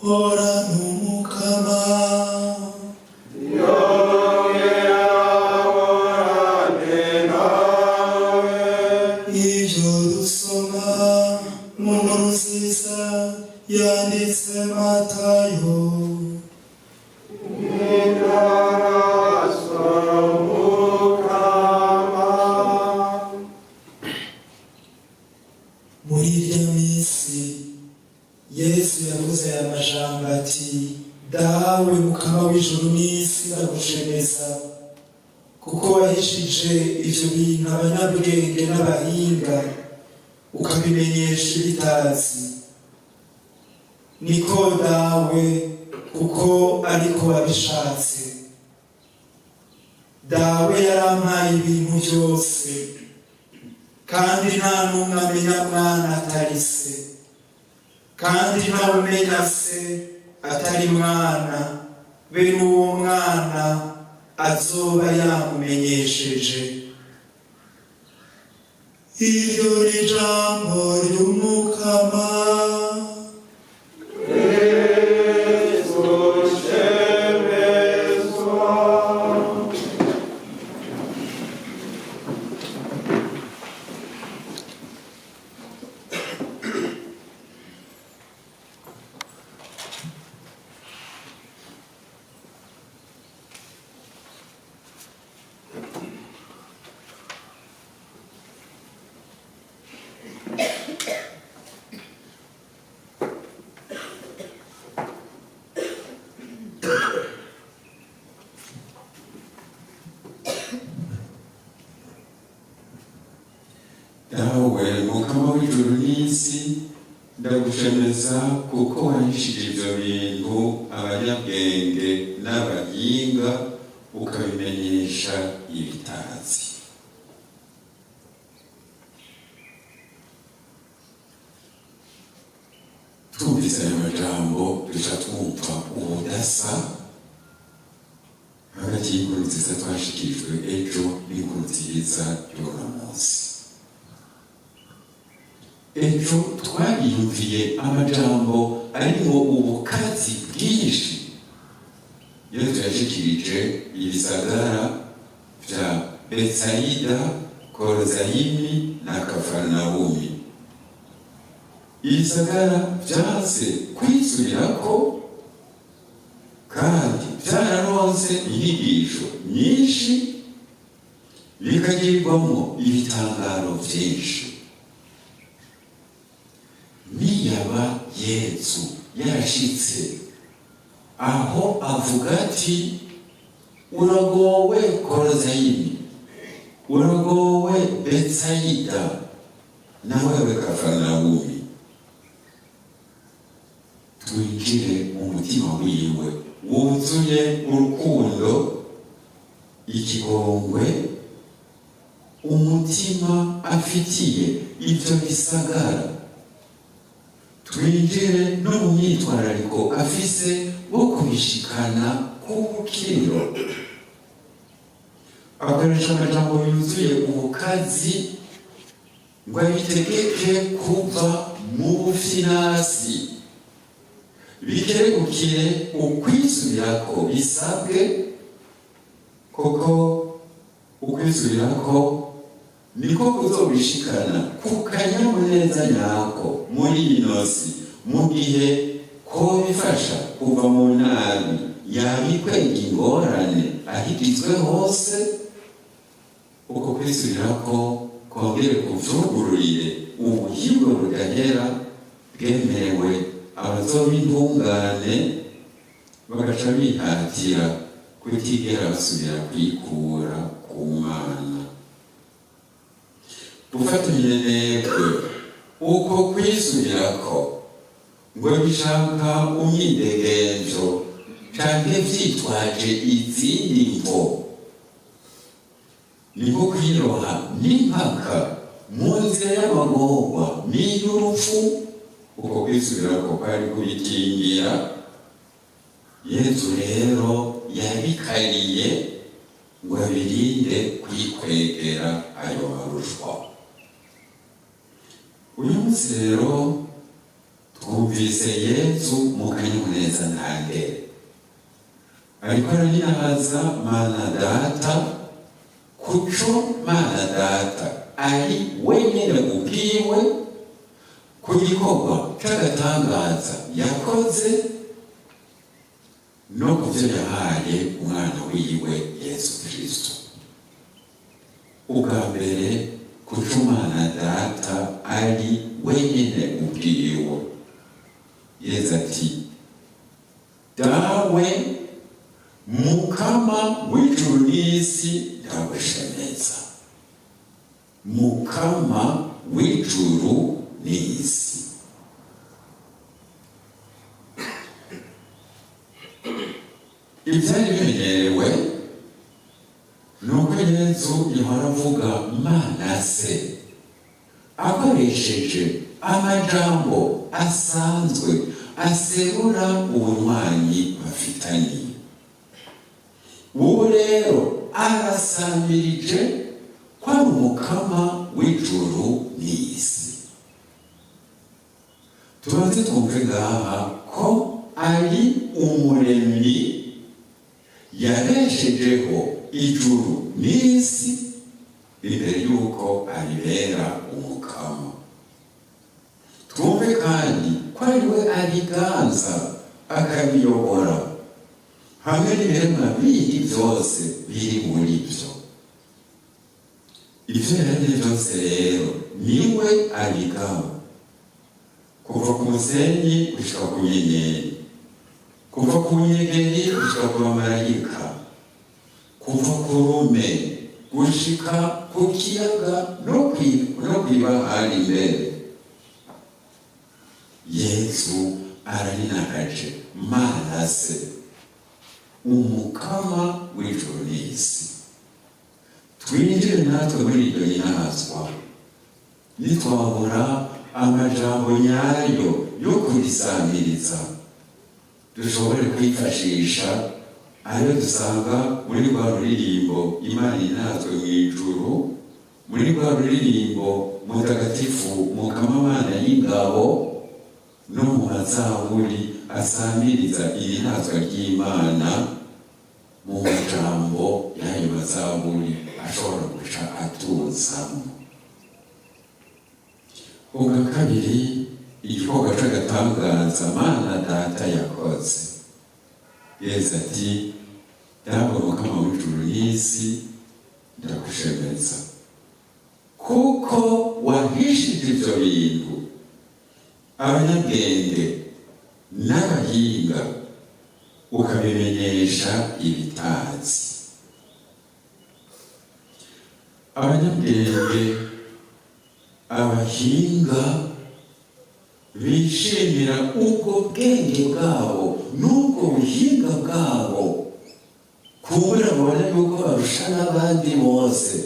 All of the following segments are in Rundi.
hora n'umukama ivyo dusoma mu nkuru nziza yanditse Matayo. Muri irya minsi Yesu yavuze aya majambo ati: dawe mukama w'ijuru n'isi ndagushemeza, kuko wahishije ivyo bintu abanyabwenge n'abahinga ukabimenyesha ibitazi. Niko dawe, kuko ariko wabishatse. Dawe yarampaye ibintu byose, kandi nta n'umwe amenya mwana atari se, kandi ntawe umenya se atari mwana, be n'uwo mwana azoba yamumenyesheje. Iryo ni ijambo ry'umukama. Dawe mukama w'ijuru n'isi ndagushemeza, kuko wahishije ivyo bintu abanyabwenge n'abahinga ukabimenyesha ibitazi. Twumvise ayo majambo duca twumva ubudasa hagati y'inkuru nziza twashikirijwe ejo n'inkuru nziza y'uno munsi. Ejo twariyumviye amajambo arimo ubukazi bwinshi Yesu yashikirije ibisagara vya Betsaida, Korozayini na Kafarnawumi. Ibisagara vyanse kwisubirako kandi vyararonse inyigisho nyinshi, bikagirwamo ibitangaro vyinshi. Niyaba Yesu yarashitse aho avuga ati: uragowe Korozayini, uragowe Betsaida, nawewe Kafarnawumi, twinjire mu mutima wiwe wuzuye urukundo, ikigongwe, umutima afitiye ivyo bisagara. Twinjire no mu myitwarariko afise wo kubishikana k'ubukiriro. Akoresha amajambo yuzuye ubukazi ngo abitegeke kuva mu bufinasi, bikeregukire ukwisubirako bisabwe. Koko ukwisubirako niko kuzobishikana ku kanyamuneza nyako muri ino si, mu gihe ko bifasha kuva mu nabi yabikwega ingorane ahigizwe hose. Uko kwisubirako kongere kuvugururire ubuhigwe budahera bwemerewe abazoba intungane, bagaca bihatira kutigera basubira kwikura ku Mana. Ufatanye netwe uko kwisubirako ngo bishaka umwidegenzo canke vyitwaje izindi mvo, niko kwiroha n'impaka mu nzira y'amagorwa n'iy'urupfu. Uko kwisubirako kwari kubikingira. Yesu rero yabikariye ngo abirinde kwikwegera ayo marushwa. Uyu munsi rero twumvise Yesu mu kanyamuneza ntangere ariko aranyirahaza Mana Data kuco Mana Data ari wenyene ubwiwe ku gikorwa c'agatangaza yakoze no kuvyo yahaye umwana wiwe Yesu Kristo. Ubwa mbere kuco Mana Data ari wenyene ubwiwe, Yesu ati dawe Mukama w'ijuru n'isi ndagushemeza. Mukama w'ijuru n'isi. Ibyari bimenyerewe nuko Yesu yahora avuga Mana Se akoresheje amajambo asanzwe aserura ubunywanyi bafitanye. Ubu rero arasamirije ko ari Umukama w'ijuru n'isi. Tubanze twumve ngaha ko ari umuremyi yareshejeho ijuru n'isi imbere y'uko abibera Umukama. Twumve kandi ko ari we abiganza akabiyobora hamwe n'ibiremwa bindi byose biri muri byo. Ibyo yaremye byose rero niwe abigaho, kuva ku musenyi gushika ku nyenyeri, kuva ku nyegeri gushika ku bamarayika, kuva ku rume gushika ku kiyaga no kw'ibahari imbere. Yesu araninagaje Mana Se, Umukama w'ijuru n'isi. Twinjire natwe muri iryo nyinazwa nitwabura amajambo nyayo yo kurisamiriza, dushobore kwifashisha ayo dusanga muri rwa ruririmbo Imana inazwe mu ijuru, muri rwa ruririmbo Mutagatifu Mukama Mana y'ingabo, no mu mazaburi asamiriza irinazwa ry'Imana mu majambo y'ayo mazaburi ashobora guca atuzamo. Ubwa kabiri igikorwa c'agatangaza Mana Data yakoze. Yesu ati dawe Mukama w'ijuru n'isi ndagushemeza kuko wahishije ivyo bintu abanyabwenge n'abahinga ukabimenyesha ibitazi. Abanyabwenge, abahinga bishimira ubwo bwenge bwabo n'ubwo buhinga bwabo, kubura babona yuko barusha n'abandi bose,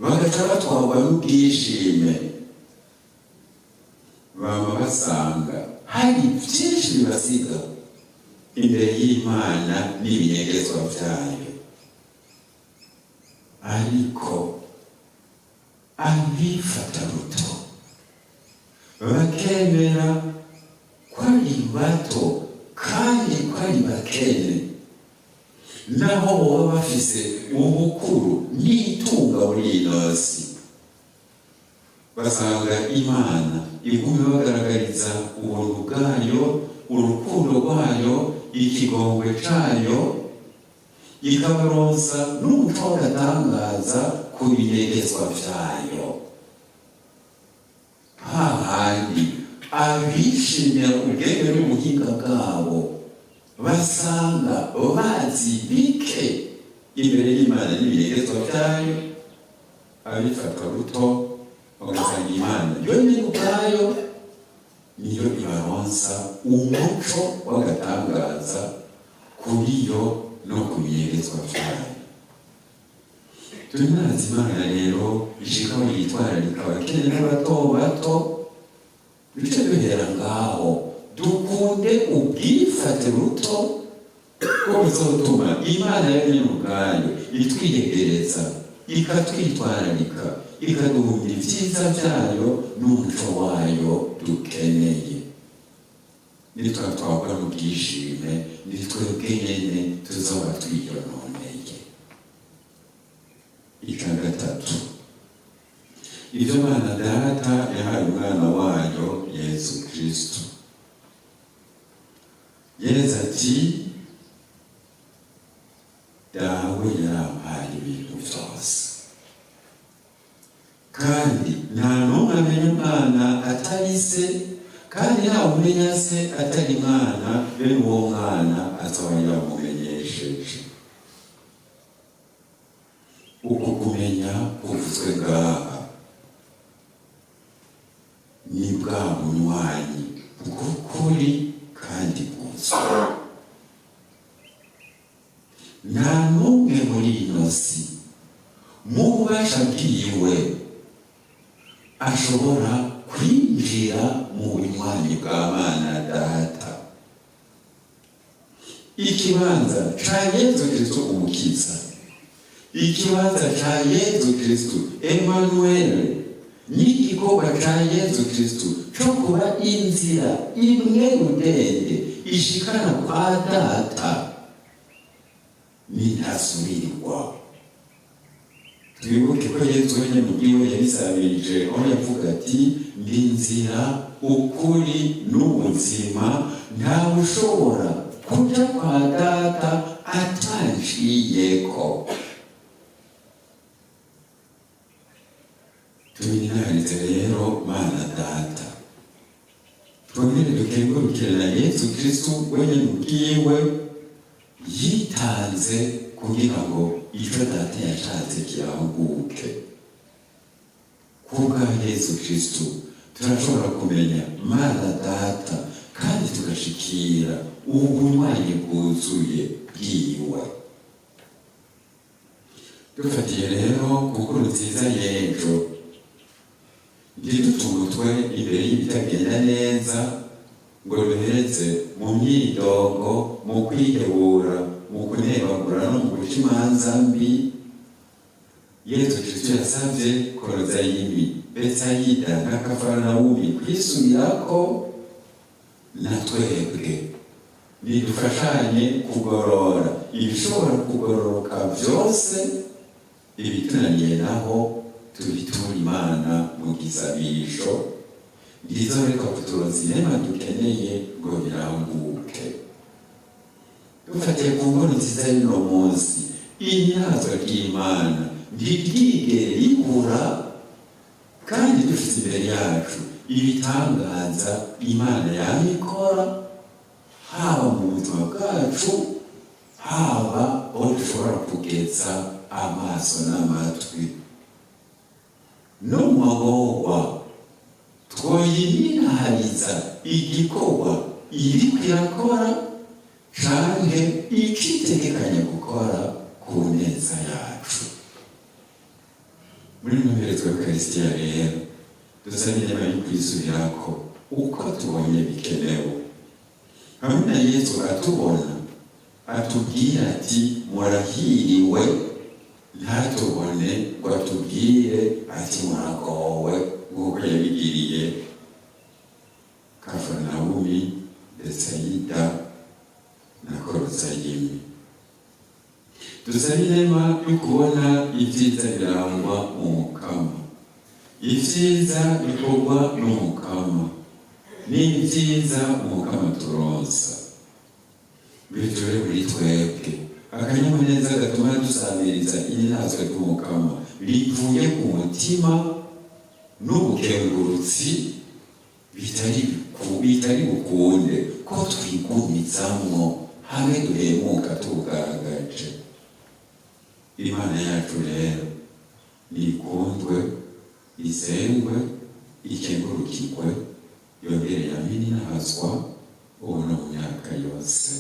bagaca batwarwa n'ubwishime. Baba basanga hari byinshi bibasiga imbere y'Imana n'ibinyegezwa byayo, ariko abifata ruto bakemera ko ari bato kandi ko ari bakene, naho baba bafise ubukuru n'itunga muri ino si. Basanga Imana igumye bagaragariza ubuntu bwayo, urukundo rwayo, ikigongwe cayo, ikabaronsa n'umuco w'agatangaza ku binyegezwa vyayo. Hahandi abishimira ubwenge n'ubuhinga bwabo basanga bazi bike imbere y'Imana n'ibinyegezwa vyayo, abifata ruto bagasanga Imana yonyine ubwayo niyo ibaronsa umuco w'agatangaza kuri yo no ku binyegezwa vyayo. Tunazi Imana rero ishikaho yitwararika abakene n'abato bato, bice duhera ngaho dukunde ubwifate ruto ko bizotuma Imana yonyine ubwayo itwiyegereza, ikatwitwararika, ikaduhumira ibyiza byayo n'umuco wayo dukeneye. nitwa twakora mu bwishime ni twebwe nyene tuzoba twiyononeye. Icya gatatu, ibyo Imana Data yahaye umwana wayo Yesu Kristo. Yesu ati dawe yarampaye ibintu byose, kandi nta n'umwe amenya umwana atari se, kandi ntawe umenya se atari mwana, bene uwo mwana azaba yamumenyesheje. Uku kumenya kuvuzwe ngaha ni bwa bunywanyi bw'ukuri kandi bwuzuye. Nta n'umwe muri ino si mu bubasha bwiwe ashobora kwinjira mu bunywanyi bwa Mana Data. Ikibanza ca Yesu Kristo umukiza, ikibanza ca Yesu Kristo Emmanuel, n'igikorwa ca Yesu Kristo co kuba inzira imwe rudende ishikana kwa Data nintasubirirwa. Twibuke ko Yesu wenyine mu bwiwe yabisabirije, aho yavuga ati ndi inzira, ukuri n'ubuzima, ntawe ushobora kuja kwa Data atanciyeko. Tuminaharize rero Mana Data, twongere dukengurukire na Yesu Kristo wenyine mu bwiwe yitanze kugira ngo icyo Data yashatse kiranguke. Kubwa Yesu Kristo turashobora kumenya Mana Data kandi tugashikira ubunywanyi bwuzuye bwiwe. Dufatiye rero ku nkuru nziza y'ejo, ntidutungutwe imbere y'ibitagenda neza ngo duhereze mu myidogo, mu kwihebura, mu kunebagura no mu guca imanza mbi. Yesu Kristo yasavye Korozayini, Betsaida na Kafarnawumi kwisubirako. Na twebwe nidufashanye kugorora ibishobora kugororoka byose, ibitunaniye naho tubitura Imana mu gisabisho, ndizoreka kuturoza inema dukeneye ngo biranguke. Dufatiye ku nkuru nziza y'uno munsi, inyazo ry'Imana ntiryigere ribura, kandi dufite imbere yacu ibitangaza Imana yabikora, haba mu buzima bwacu, haba aho dushobora kugeza amaso n'amatwi. No mu magorwa twoyiminahariza igikorwa iriko irakora canke icitegekanya gukora ku neza yacu. Muri mperezwa y'Ukaristiya rero dusaba inema yo kwisubirako uko tubonye bikenewe. Hamwe na Yesu atubona, atubwira ati murahiriwe, ntatubone ngo atubwire ati muragowe, nk'uko yabigiriye Kafarnawumi, Betsaida na Korozayini. Dusaba inema yo kubona ibyiza birangwa mu Mukama, ibyiza bikorwa n'Umukama, n'ibyiza Umukama turonsa. Bitore muri twebwe akanyamuneza gatuma dusabiriza inazwe ry'Umukama rivuye ku mutima n'ubukengurutsi bitari bukunde ko twigumizamwo hamwe duhemuka tugaragaje. Imana yacu rero nikundwe, isengwe, ikengurukirwe, yongere yamini nahazwa ubu no mu myaka yose.